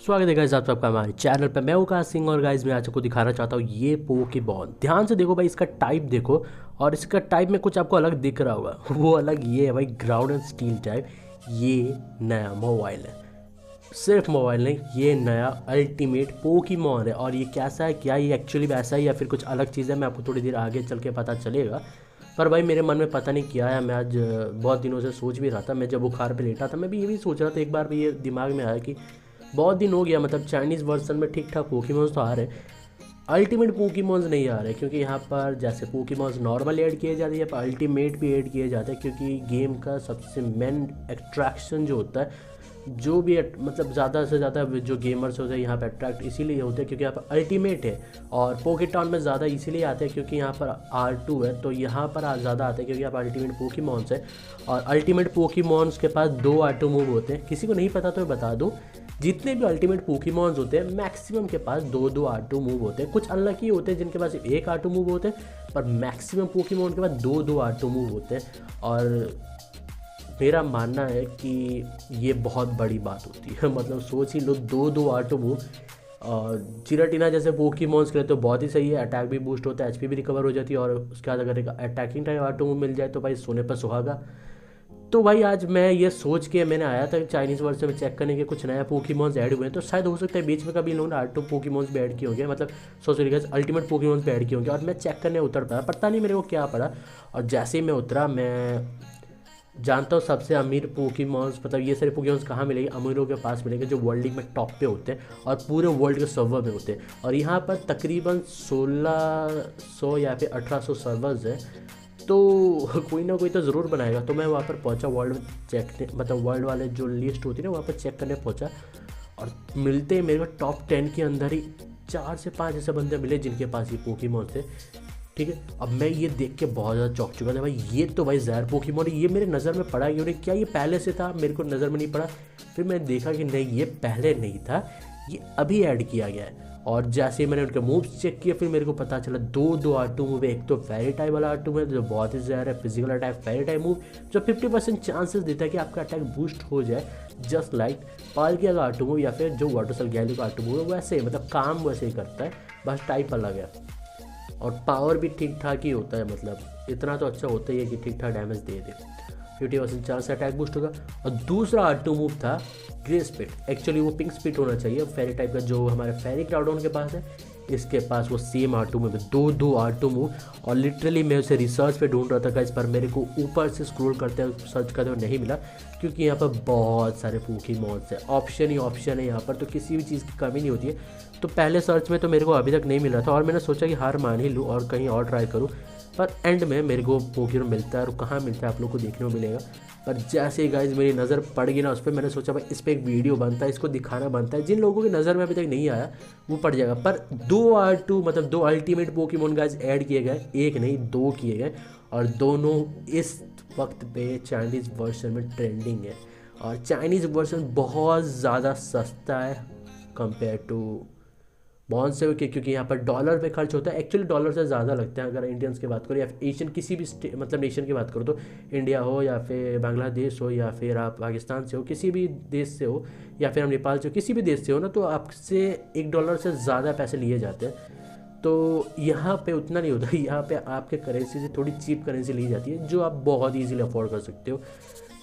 स्वागत है गाइस आप सबका हमारे चैनल पे। मैं आकाश सिंह और गाइस मैं आज आपको दिखाना चाहता हूँ ये पोकेमॉन। ध्यान से देखो भाई, इसका टाइप देखो और इसका टाइप में कुछ आपको अलग दिख रहा होगा। वो अलग ये है भाई, ग्राउंड एंड स्टील टाइप। ये नया मोबाइल है, सिर्फ मोबाइल नहीं, ये नया अल्टीमेट पोकेमॉन है। और ये कैसा है, क्या ये एक्चुअली वैसा है या फिर कुछ अलग चीज़ है, मैं आपको थोड़ी देर आगे चल के पता चलेगा। पर भाई मेरे मन में पता नहीं क्या है, मैं आज बहुत दिनों से सोच भी रहा था। मैं जब बुखार पे लेटा था मैं भी ये भी सोच रहा था, एक बार भी ये दिमाग में आया कि बहुत दिन हो गया, मतलब चाइनीज़ वर्जन में ठीक ठाक पोकेमॉन्स तो आ रहे, अल्टीमेट पोकेमॉन्स नहीं आ रहे। क्योंकि यहाँ पर जैसे पोकेमॉन्स नॉर्मल ऐड किए जाते हैं, यहाँ पर अल्टीमेट भी ऐड किए जाते हैं। क्योंकि गेम का सबसे मेन अट्रैक्शन जो होता है, जो भी मतलब ज़्यादा से ज़्यादा जो गेमर्स होते हैं यहाँ पर अट्रैक्ट इसीलिए होते हैं क्योंकि यहाँ पर अल्टीमेट है। और पोकेटॉन में ज़्यादा इसीलिए आते हैं क्योंकि यहाँ पर R2 है, तो यहाँ पर ज़्यादा आते हैं क्योंकि यहाँ पर अल्टीमेट पोकेमॉन्स है। और अल्टीमेट पोकेमॉन्स के पास 2 R2 मूव होते हैं। किसी को नहीं पता तो मैं बता दूँ, जितने भी अल्टीमेट पोकेमॉन्स होते हैं मैक्सिमम के पास 2 R2 मूव होते हैं। कुछ अनलकी होते हैं जिनके पास 1 R2 मूव होते हैं, पर मैक्सिमम पोकेमॉन के पास 2 R2 मूव होते हैं। और मेरा मानना है कि ये बहुत बड़ी बात होती है। मतलब सोच ही लो, 2 R2 मूव। और चिराटिना जैसे पोकेमॉन्स के लिए तो बहुत ही सही है, अटैक भी बूस्ट होता है, HP भी रिकवर हो जाती है। और उसके बाद अगर एक अटैकिंग टाइप R2 मूव मिल जाए तो भाई सोने पर सुहागा। तो भाई आज मैं ये सोच के मैंने आया था चाइनीज़ वर्जन में चेक करने के कुछ नया पोकेमॉन्स ऐड हुए हैं, तो शायद हो सकता है बीच में कभी इन लोगों ने R2 पोकेमॉन्स भी ऐड किए होंगे, मतलब सॉरी अल्टीमेट पोकेमॉन्स भी ऐड किए होंगे। और मैं चेक करने उतर पाया, पता नहीं मेरे को क्या पड़ा। और जैसे ही मैं उतरा, मैं जानता हूँ सबसे अमीर पोकेमॉन्स, मतलब ये सारे पोकेमॉन्स कहाँ मिलेंगे, अमीरों के पास मिलेंगे जो वर्ल्ड लीग में टॉप पे होते हैं और पूरे वर्ल्ड के सर्वर में होते हैं। और यहाँ पर तकरीबन 1600 या फिर 1800 सर्वर्स है, तो कोई ना कोई तो ज़रूर बनाएगा। तो मैं वहाँ पर पहुँचा, वर्ल्ड चेक मतलब वर्ल्ड वाले जो लिस्ट होती है ना, वहाँ पर चेक करने पहुँचा। और मिलते ही मेरे को टॉप 10 के अंदर ही 4 से 5 ऐसे बंदे मिले जिनके पास ये पोकेमॉन थे। ठीक है, अब मैं ये देख के बहुत ज़्यादा चौंक चुका था भाई, ये तो भाई ज़हर पोकेमॉन है। ये मेरे नज़र में पड़ा क्यों नहीं, क्या ये पहले से था, मेरे को नज़र में नहीं पड़ा। फिर मैंने देखा कि नहीं, ये पहले नहीं था, ये अभी ऐड किया गया है। और जैसे ही मैंने उनके मूव्स चेक किए, फिर मेरे को पता चला 2 R2 मूव है। एक तो फेरी टाइप वाला R2 है जो बहुत ही ज़्यादा है, फिजिकल अटैक फेरी टाइप मूव जो 50% चांसेस देता है कि आपका अटैक बूस्ट हो जाए, जस्ट लाइक पालकिया का R2 मूव या फिर जो वाटरसल गैली का R2 मूव है वैसे ही, मतलब काम वैसे ही करता है, बस टाइप अलग है। और पावर भी ठीक ठाक ही होता है, मतलब इतना तो अच्छा होता ही है कि ठीक ठाक डैमेज दे दे। 50% चांस से अटैक बूस्ट होगा। और दूसरा R2 मूव था ग्रे स्पिट। एक्चुअली वो पिंक स्पिट होना चाहिए फेरी टाइप का, जो हमारे फेरी क्राउडन के पास है, इसके पास वो सेम R2 मूव है, 2 R2 मूव। और लिटरली मैं उसे रिसर्च पे ढूंढ रहा था गाइस, पर मेरे को ऊपर से स्क्रॉल करते हुए सर्च करते हुए नहीं मिला, क्योंकि यहाँ पर बहुत सारे पोकेमॉन्स है, ऑप्शन ही ऑप्शन है यहाँ पर, तो किसी भी चीज़ की कमी नहीं होती है। तो पहले सर्च में तो मेरे को अभी तक नहीं मिला था और मैंने सोचा कि हार मान ही लूँ और कहीं और ट्राई करूँ। पर एंड में मेरे को पोकेमॉन मिलता है, और कहाँ मिलता है आप लोग को देखने को मिलेगा। पर जैसे ही गाइज मेरी नज़र पड़ गई ना उस पर, मैंने सोचा भाई इस पर एक वीडियो बनता है, इसको दिखाना बनता है। जिन लोगों की नज़र में अभी तक नहीं आया वो पड़ जाएगा। पर 2 R2 मतलब 2 अल्टीमेट पोकेमॉन गाइज ऐड किए गए, एक नहीं 2 किए गए, और दोनों इस वक्त पे चाइनीज़ वर्जन में ट्रेंडिंग है। और चाइनीज़ वर्जन बहुत ज़्यादा सस्ता है कंपेयर टू बॉन्ड से, क्योंकि यहाँ पर डॉलर पे खर्च होता है। एक्चुअली डॉलर से ज़्यादा लगता है अगर इंडियंस की बात करो या फिर एशियन किसी भी मतलब नेशन की बात करो, तो इंडिया हो या फिर बांग्लादेश हो या फिर आप पाकिस्तान से हो, किसी भी देश से हो, या फिर हम नेपाल से हो, किसी भी देश से हो ना, तो आपसे $1 से ज़्यादा पैसे लिए जाते हैं। तो यहाँ पे उतना नहीं होता, यहाँ पे आपके करेंसी से थोड़ी चीप करेंसी ली जाती है जो आप बहुत ईजिली अफोर्ड कर सकते हो।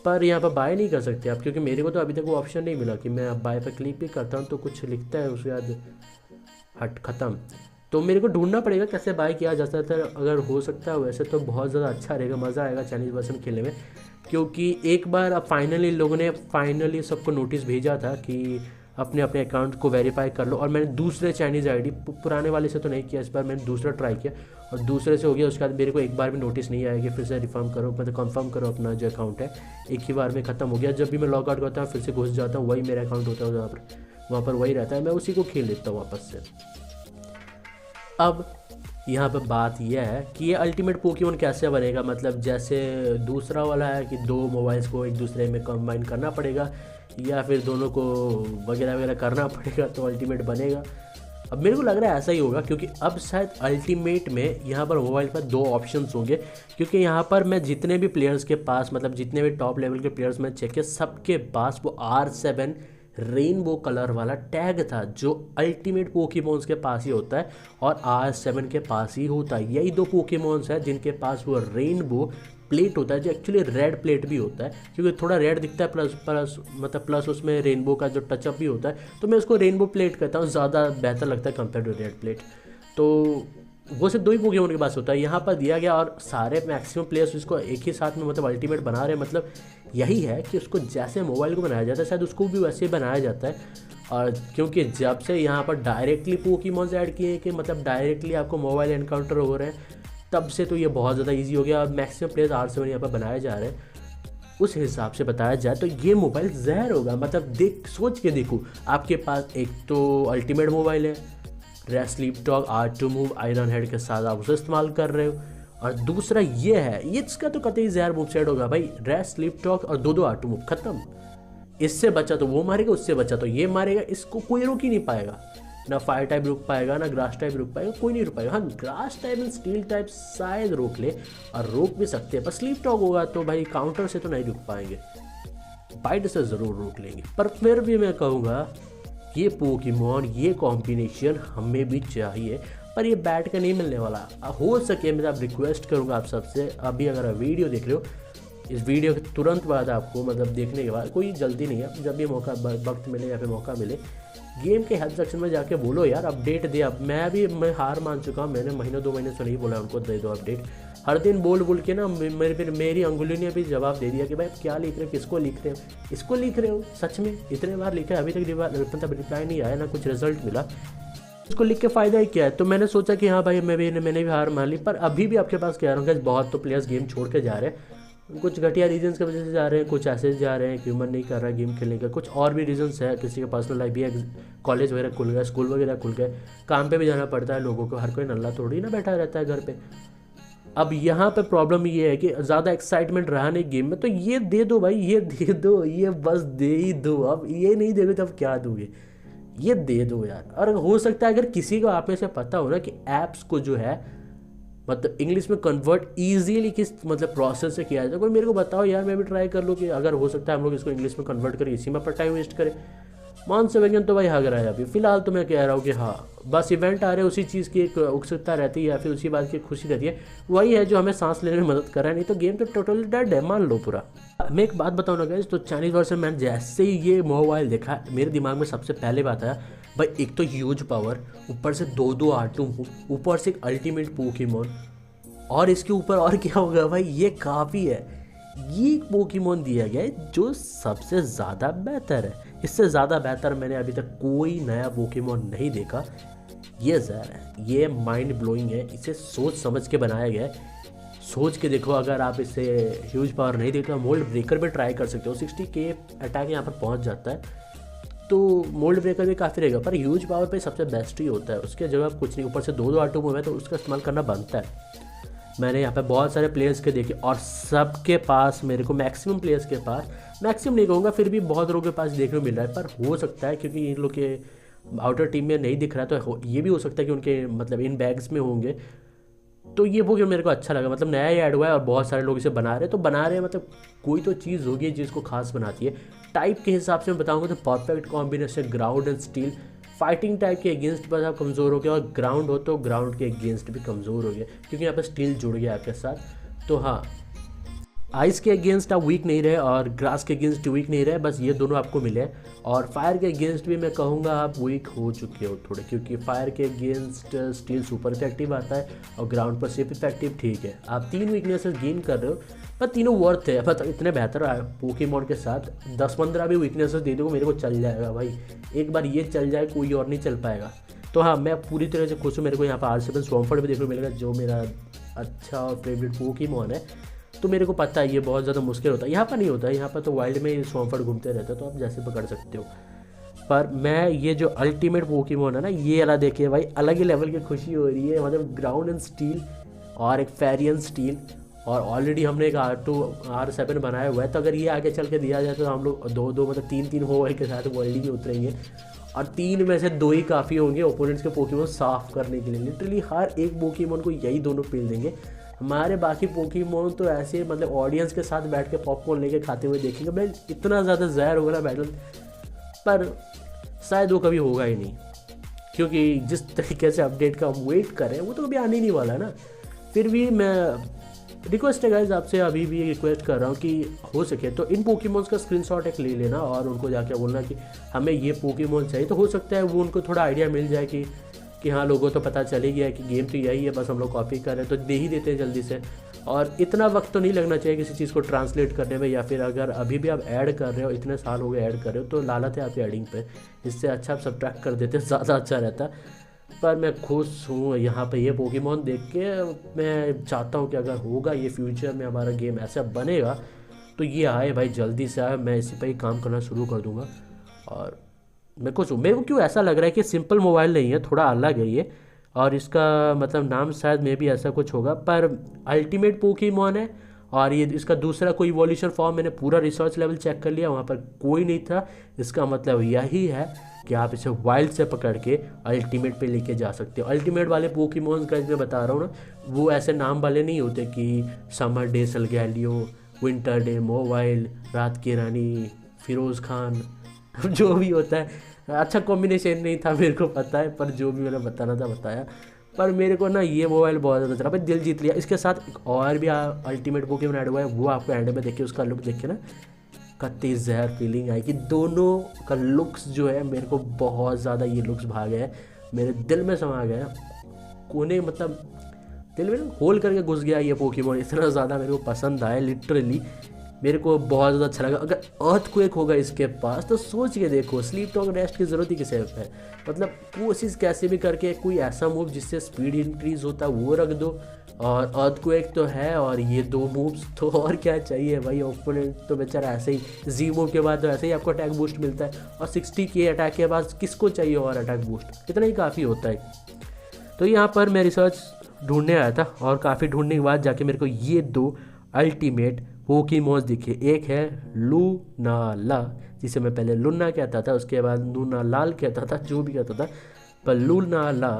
पर यहाँ पर बाय नहीं कर सकते आप, क्योंकि मेरे को तो अभी तक वो ऑप्शन नहीं मिला कि मैं अब बाय पर क्लिक भी करता हूँ तो कुछ लिखता है उसके बाद हट ख़त्म। तो मेरे को ढूंढना पड़ेगा कैसे बाय किया जा सकता है। अगर हो सकता है वैसे तो बहुत ज़्यादा अच्छा रहेगा, मज़ा आएगा चाइनीज़ वर्जन खेलने में। क्योंकि एक बार अब फाइनली लोगों ने फाइनली सबको नोटिस भेजा था कि अपने अपने अकाउंट को वेरीफाई कर लो, और मैंने दूसरे चाइनीज़ आईडी, पुराने वाले से तो नहीं किया, इस बार मैंने दूसरा ट्राई किया और दूसरे से हो गया। उसके बाद मेरे को एक बार भी नोटिस नहीं आया कि फिर से रिफर्म करो, मतलब कंफर्म करो अपना जो अकाउंट है, एक ही बार में ख़त्म हो गया। जब भी मैं लॉग आउट करता हूँ फिर से घुस जाता हूँ, वही मेरा अकाउंट होता है, वहाँ पर वही रहता है, मैं उसी को खेल लेता हूँ वापस से। अब यहाँ पे बात यह है कि ये अल्टीमेट पोकेमॉन कैसे बनेगा, मतलब जैसे दूसरा वाला है कि 2 मोबाइल्स को एक दूसरे में कंबाइन करना पड़ेगा या फिर दोनों को वगैरह वगैरह करना पड़ेगा तो अल्टीमेट बनेगा। अब मेरे को लग रहा है ऐसा ही होगा, क्योंकि अब शायद अल्टीमेट में यहाँ पर मोबाइल पर 2 ऑप्शंस होंगे। क्योंकि यहाँ पर मैं जितने भी प्लेयर्स के पास, मतलब जितने भी टॉप लेवल के प्लेयर्स मैं चेक किया, सबके पास वो R7 रेनबो कलर वाला टैग था जो अल्टीमेट पोकेमॉन्स के पास ही होता है और R7 के पास ही होता है। यही दो पोकेमॉन्स हैं जिनके पास वो रेनबो प्लेट होता है जो एक्चुअली रेड प्लेट भी होता है, क्योंकि थोड़ा रेड दिखता है प्लस प्लस मतलब प्लस उसमें रेनबो का जो टचअप भी होता है, तो मैं उसको रेनबो प्लेट कहता हूँ, ज़्यादा बेहतर लगता है कंपेयर टू रेड प्लेट। तो वो सिर्फ दो ही पोकेमॉन के पास होता है, यहाँ पर दिया गया और सारे मैक्सिमम प्लेयर्स उसको एक ही साथ में मतलब अल्टीमेट बना रहे हैं। मतलब यही है कि उसको जैसे मोबाइल को बनाया जाता है शायद उसको भी वैसे ही बनाया जाता है। और क्योंकि जब से यहाँ पर डायरेक्टली पोकेमॉन्स ऐड किए कि मतलब डायरेक्टली आपको मोबाइल एनकाउंटर हो रहे हैं, तब से तो ये बहुत ज़्यादा ईजी हो गया और मैक्सिमम प्लेयर्स R7 यहाँ पर बनाए जा रहे हैं। उस हिसाब से बताया जाए तो ये मोबाइल जहर होगा। मतलब देख सोच के देखो, आपके पास एक तो अल्टीमेट मोबाइल है, red sleep talk R2 move iron head के साथ आप उसे इस्तेमाल कर रहे हो, और दूसरा ये है, ये इसका तो कतई जहर मूव सेट होगा भाई, रेड स्लीप टॉक और दो R2 मूव खत्म। इससे बचा तो वो मारेगा, उससे बचा तो ये मारेगा, इसको कोई रोक ही नहीं पाएगा। ना फायर टाइप रुक पाएगा, ना ग्रास टाइप रुक पाएगा, कोई नहीं रुक पाएगा। हाँ, grass type and steel type शायद रोक ले, और रोक भी सकते हैं, पर स्लीप टॉक होगा तो भाई काउंटर से तो नहीं रुक पाएंगे, बाइट से ज़रूर रोक लेंगे। पर फिर भी मैं कहूँगा ये पोकेमॉन, ये कॉम्बिनेशन हमें भी चाहिए, पर ये बैट का नहीं मिलने वाला। हो सके मैं आप रिक्वेस्ट करूँगा आप सबसे, अभी अगर आप वीडियो देख रहे हो, इस वीडियो के तुरंत बाद आपको मतलब देखने के बाद, कोई जल्दी नहीं है, जब भी मौका वक्त मिले या फिर मौका मिले, गेम के हेल्प सेक्शन में जाके बोलो यार अपडेट दे। अब मैं हार मान चुका हूँ, मैंने महीनों 2 महीने से नहीं बोला उनको दे दो अपडेट। हर दिन बोल के ना मेरी अंगुली ने भी जवाब दे दिया कि भाई क्या लिख रहे हो, किसको लिख रहे हो, इसको लिख रहे हो। सच में इतने बार लिखा है, अभी तक रिप्लाई नहीं आया, ना कुछ रिजल्ट मिला। इसको लिख के फ़ायदा ही क्या है। तो मैंने सोचा कि हाँ भाई मैंने भी हार मान ली, पर अभी भी आपके पास कह रहा हूँ कि बहुत तो प्लेयर्स गेम छोड़ के जा रहे हैं, कुछ घटिया रीजंस की वजह से जा रहे हैं, कुछ ऐसे जा रहे हैं कि मन नहीं कर रहा है गेम खेलने का, कुछ और भी रीजंस है, किसी का पर्सनल लाइफ भी है, कॉलेज वगैरह खुल गया, स्कूल वगैरह खुल गए, काम पे भी जाना पड़ता है लोगों को, हर कोई नल्ला थोड़ी ना बैठा रहता है घर पे। अब यहाँ पे प्रॉब्लम ये है कि ज़्यादा एक्साइटमेंट रहा नहीं गेम में, तो ये दे दो भाई, ये दे दो, ये बस दे ही दो। अब ये नहीं दोगे तो अब क्या दोगे, ये दे दो यार। और हो सकता है अगर किसी को आप में से पता हो ना कि ऐप्स को जो है मतलब इंग्लिश में कन्वर्ट ईजीली किस मतलब प्रोसेस से किया जाए, तो कोई मेरे को बताओ यार, मैं भी ट्राई कर लूँ कि अगर हो सकता है हम लोग इसको इंग्लिश में कन्वर्ट करें, इसी में पर टाइम वेस्ट करें। मान से वैगन तो भाई हग रहा है अभी फिलहाल। तो मैं कह रहा हूँ कि हाँ, बस इवेंट आ रहे हैं, उसी चीज़ की एक उत्सुकता रहती है या फिर उसी बात की खुशी रहती है, वही है जो हमें सांस लेने में मदद कर रहा है, नहीं तो गेम तो टोटली डेड है, मान लो पूरा। मैं एक बात बताऊँ ना गाइस, तो चाइनीज़ वर्जन मैंने जैसे ही ये मोबाइल देखा, मेरे दिमाग में सबसे पहले बात आया भाई, एक तो ह्यूज पावर, ऊपर से दो R2, ऊपर से एक अल्टीमेट पोकेमॉन, और इसके ऊपर और क्या होगा भाई, ये काफ़ी है। ये एक पोकेमॉन दिया गया है जो सबसे ज़्यादा बेहतर है, इससे ज़्यादा बेहतर मैंने अभी तक कोई नया पोकेमॉन नहीं देखा। ये ज़हर है, ये माइंड ब्लोइंग है, इसे सोच समझ के बनाया गया है। सोच के देखो, अगर आप इसे ह्यूज पावर नहीं देते तो मोल्ड ब्रेकर भी ट्राई कर सकते हो, 60K अटैक यहाँ पर पहुँच जाता है, तो मोल्ड ब्रेकर भी काफ़ी रहेगा, पर ह्यूज पावर पे सबसे बेस्ट ही होता है, उसके जगह कुछ नहीं। ऊपर से दो R2 मूव है तो उसका इस्तेमाल करना बनता है। मैंने यहाँ पे बहुत सारे प्लेयर्स के देखे और सबके पास, मेरे को मैक्सिमम प्लेयर्स के पास, मैक्सिमम नहीं कहूँगा, फिर भी बहुत लोगों के पास देखने को मिल रहा है। पर हो सकता है क्योंकि इन लोग के आउटर टीम में नहीं दिख रहा है, तो ये भी हो सकता है कि उनके मतलब इन बैग्स में होंगे। तो ये वो मेरे को अच्छा लगा, मतलब नया ही ऐड हुआ है और बहुत सारे लोग इसे बना रहे हैं, तो बना रहे हैं मतलब कोई तो चीज़ होगी जिसको खास बनाती है। टाइप के हिसाब से मैं बताऊँगा तो perfect combination ground and steel. Fighting type के अगेंस्ट बस आप कमज़ोर हो गए, और ग्राउंड हो तो ग्राउंड के अगेंस्ट भी कमज़ोर हो गए, क्योंकि यहाँ पर स्टील जुड़ गया आपके साथ। तो हाँ, आइस के अगेंस्ट आप वीक नहीं रहे और ग्रास के अगेंस्ट वीक नहीं रहे, बस ये दोनों आपको मिले। और फायर के अगेंस्ट भी मैं कहूँगा आप वीक हो चुके हो थोड़े, क्योंकि फायर के अगेंस्ट स्टील सुपर इफेक्टिव आता है और ग्राउंड पर सिर्फ इफेक्टिव। ठीक है, आप 3 वीकनेसेस गेन कर रहे हो, पर तीनों वर्थ है। मतलब इतने बेहतर पोकेमॉन के साथ 10-15 भी वीकनेसेस दे दो, मेरे को चल जाएगा भाई। एक बार ये चल जाए, कोई और नहीं चल पाएगा। तो हाँ, मैं पूरी तरह से खुश हूँ। मेरे को यहाँ पर R7 स्वॉम्फर्ड भी देखने को मिलेगा, जो मेरा अच्छा और फेवरेट पोकेमॉन है। तो मेरे को पता है ये बहुत ज़्यादा मुश्किल होता है, यहाँ पर नहीं होता है, यहाँ पर तो वाइल्ड में स्वॉम्फर्ड घूमते रहते हैं, तो आप जैसे पकड़ सकते हो। पर मैं ये जो अल्टीमेट पोकेमॉन है ना, ये वाला देखिए भाई, अलग ही लेवल की खुशी हो रही है। मतलब ग्राउंड एंड स्टील और एक फेरियन स्टील, और ऑलरेडी हमने एक R7 बनाया हुआ है, तो अगर ये आगे चल के दिया जाए तो हम लोग दो मतलब 3 मोबाइल के साथ वर्ल्ड में उतरेंगे, और 3 में से 2 ही काफ़ी होंगे ओपोनेंट्स के पोकेमॉन साफ करने के लिए। लिटरली हर एक पोकेमॉन को यही दोनों पेल देंगे। हमारे बाकी पोकेमॉन तो ऐसे मतलब ऑडियंस के साथ बैठ के पॉपकॉर्न लेके खाते हुए देखेंगे भाई, इतना ज़्यादा जहर होगा ना बैटल। पर शायद वो कभी होगा ही नहीं, क्योंकि जिस तरीके से अपडेट का हम वेट कर रहे हैं वो तो कभी आने ही नहीं वाला है ना। फिर भी मैं रिक्वेस्ट है गाइज आपसे, अभी भी रिक्वेस्ट कर रहा हूँ कि हो सके तो इन पोकेमॉन्स का स्क्रीनशॉट एक ले लेना और उनको जाके बोलना कि हमें ये पोकेमॉन चाहिए। तो हो सकता है वो उनको थोड़ा आइडिया मिल जाए कि हाँ लोगों तो पता चल ही गया कि गेम तो यही है, बस हम लोग कॉपी कर रहे हैं, तो दे ही देते हैं जल्दी से। और इतना वक्त तो नहीं लगना चाहिए किसी चीज़ को ट्रांसलेट करने में, या फिर अगर अभी भी आप ऐड कर रहे हो, इतने साल हो गए ऐड कर रहे हो, तो लालत है आपकी एडिंग पे। इससे अच्छा आप सब्ट्रैक्ट कर देते ज़्यादा अच्छा रहता। पर मैं खुश हूँ यहाँ पे ये पोकेमॉन देख के। मैं चाहता हूँ कि अगर होगा ये फ्यूचर में हमारा गेम ऐसा बनेगा तो ये आए भाई, जल्दी से आए, मैं इसी पर ही काम करना शुरू कर दूँगा। और मेरे को क्यों ऐसा लग रहा है कि सिंपल मोबाइल नहीं है, थोड़ा अलग है ये, और इसका मतलब नाम शायद मे भी ऐसा कुछ होगा, पर अल्टीमेट पोकेमॉन है। और ये इसका दूसरा कोई इवोल्यूशन फॉर्म, मैंने पूरा रिसर्च लेवल चेक कर लिया, वहाँ पर कोई नहीं था। इसका मतलब यही है कि आप इसे वाइल्ड से पकड़ के अल्टीमेट पे लेके जा सकते हो। अल्टीमेट वाले पोकेमॉन्स का मैं बता रहा हूँ ना, वो ऐसे नाम वाले नहीं होते कि समर डे सलगैलियो, विंटर डे मोबाइल, रात की रानी फिरोज़ खान जो भी होता है। अच्छा कॉम्बिनेशन नहीं था मेरे को पता है, पर जो भी मैंने बताना था बताया। पर मेरे को ना ये मोबाइल बहुत ज़्यादा चला भाई, दिल जीत लिया। इसके साथ एक और भी अल्टीमेट पोकेमॉन ऐड हुआ है, वो आपको एंड में देखिए, उसका लुक देखिए ना, कितनी जहर फीलिंग आई कि दोनों का लुक्स जो है मेरे को बहुत ज़्यादा, ये लुक्स भाग गया है मेरे दिल में, समा गया कोने, मतलब दिल में होल करके घुस गया ये पोकेमॉन। इतना ज़्यादा मेरे को पसंद आया, लिटरली मेरे को बहुत ज़्यादा अच्छा लगा। अगर अर्थक्वेक होगा इसके पास तो सोच के देखो, स्लीप टॉक रेस्ट की ज़रूरत ही किसे है। मतलब कोशिश कैसे भी करके कोई ऐसा मूव जिससे स्पीड इंक्रीज़ होता है वो रख दो, और अर्थक्वेक तो है, और ये दो मूव्स तो और क्या चाहिए भाई। ओपोनेंट तो बेचारा ऐसे ही जी मूव के बाद तो ऐसे ही आपको अटैक बूस्ट मिलता है, और 60 के अटैक के बाद किसको चाहिए और अटैक बूस्ट, इतना ही काफ़ी होता है। तो यहाँ पर मैं रिसर्च ढूंढने आया था, और काफ़ी ढूंढने के बाद जाके मेरे को ये दो अल्टीमेट पोकेमॉन्स दिखे। एक है लूनाला, जिसे मैं पहले लुन्ना कहता था, उसके बाद लूनालाल कहता था, जो भी कहता था, पर लूनाला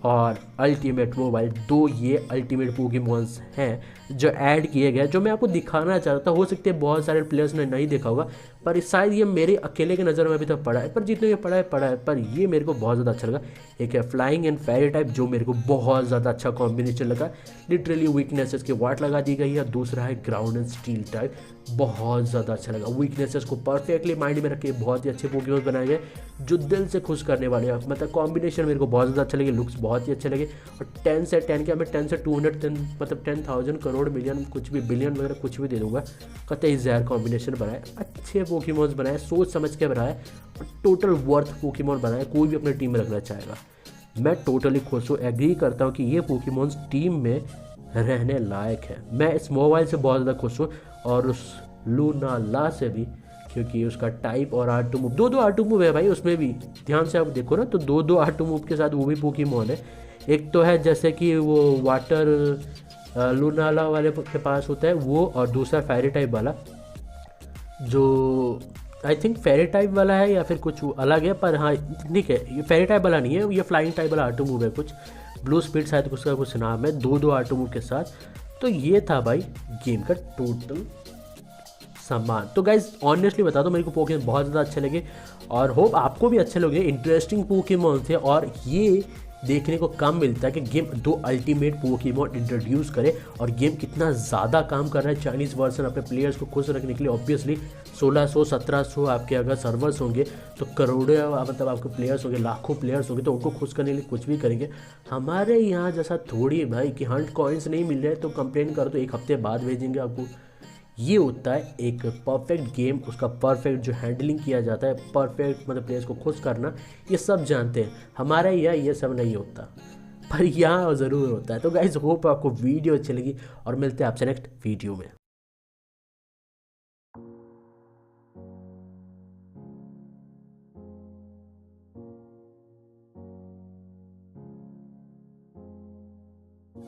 और अल्टीमेट मोबाइल, दो ये अल्टीमेट पोकेमॉन्स हैं जो ऐड किए गए, जो मैं आपको दिखाना चाहता था। हो सकते हैं बहुत सारे प्लेयर्स ने नहीं देखा होगा, पर शायद ये मेरे अकेले के नज़र में अभी तक पड़ा है, पर जितने ये पड़ा है, पर ये मेरे को बहुत ज़्यादा अच्छा लगा। एक है फ्लाइंग एंड फेरी टाइप, जो मेरे को बहुत ज़्यादा अच्छा कॉम्बिनेशन लगा, लिटरली वीकनेसेस के वाट लगा दी गई है। दूसरा है ग्राउंड एंड स्टील टाइप, बहुत ज़्यादा अच्छा लगा। वीकनेसेस को परफेक्टली माइंड में रखे बहुत ही अच्छे पोकेमॉन बनाए गए जो दिल से खुश करने वाले हैं। मतलब कॉम्बिनेशन मेरे को बहुत ज़्यादा अच्छा लगे, लुक्स बहुत ही अच्छे लगे। और 10 से 10 क्या, मैं 10 से 210 मतलब 10,000 करोड़ मिलियन कुछ भी बिलियन वगैरह कुछ भी दे दूंगा। कतई जहर कॉम्बिनेशन बनाए, अच्छे पोकेमॉन्स बनाए, सोच समझ के बनाए, और टोटल वर्थ पोकेमॉन बनाए, कोई भी अपने टीम में रखना चाहेगा। मैं टोटली खुश हूँ, एग्री करता हूँ कि ये पोकेमॉन्स टीम में रहने लायक है। मैं इस मोबाइल से बहुत ज़्यादा खुश हूँ, और उस लूनाला से भी, क्योंकि उसका टाइप और R2 मूव, दो R2 मूव है भाई उसमें भी, ध्यान से आप देखो ना, तो दो R2 मूव के साथ वो भी पोकेमॉन है। एक तो है जैसे कि वो वाटर लूनाला वाले के पास होता है वो, और दूसरा फेरी टाइप वाला, जो आई थिंक फेरी टाइप वाला है या फिर कुछ अलग है, पर हाँ ठीक है, ये फेरी टाइप वाला नहीं है, ये फ्लाइंग टाइप वाला R2 मूव है, कुछ ब्लू स्पीड शायद उसका कुछ नाम है, दो R2 मूव के साथ। तो ये था भाई गेम का टोटल सामान। तो गाइज ऑनेस्टली बता दो, मेरे को पोकेमॉन बहुत ज़्यादा अच्छे लगे, और होप आपको भी अच्छे लगे। इंटरेस्टिंग पोकेमॉन थे, और ये देखने को कम मिलता है कि गेम दो अल्टीमेट पोकेमॉन इंट्रोड्यूस करे, और गेम कितना ज़्यादा काम कर रहा है चाइनीज़ वर्जन अपने प्लेयर्स को खुश रखने के लिए। ऑब्वियसली 1600-1700 आपके अगर सर्वर्स होंगे तो करोड़ों मतलब आपके प्लेयर्स होंगे, लाखों प्लेयर्स होंगे, तो उनको खुश करने के लिए कुछ भी करेंगे। हमारे यहाँ जैसा थोड़ी भाई कि हंट कॉइन्स नहीं मिल रहे तो कंप्लेन करो तो एक हफ्ते बाद भेजेंगे आपको। ये होता है एक परफेक्ट गेम, उसका परफेक्ट जो हैंडलिंग किया जाता है, परफेक्ट मतलब प्लेयर्स को खुश करना, ये सब जानते हैं। हमारे यहाँ ये सब नहीं होता, पर यहाँ ज़रूर होता है। तो गाइज होप आपको वीडियो अच्छी लगी, और मिलते हैं आपसे नेक्स्ट वीडियो में।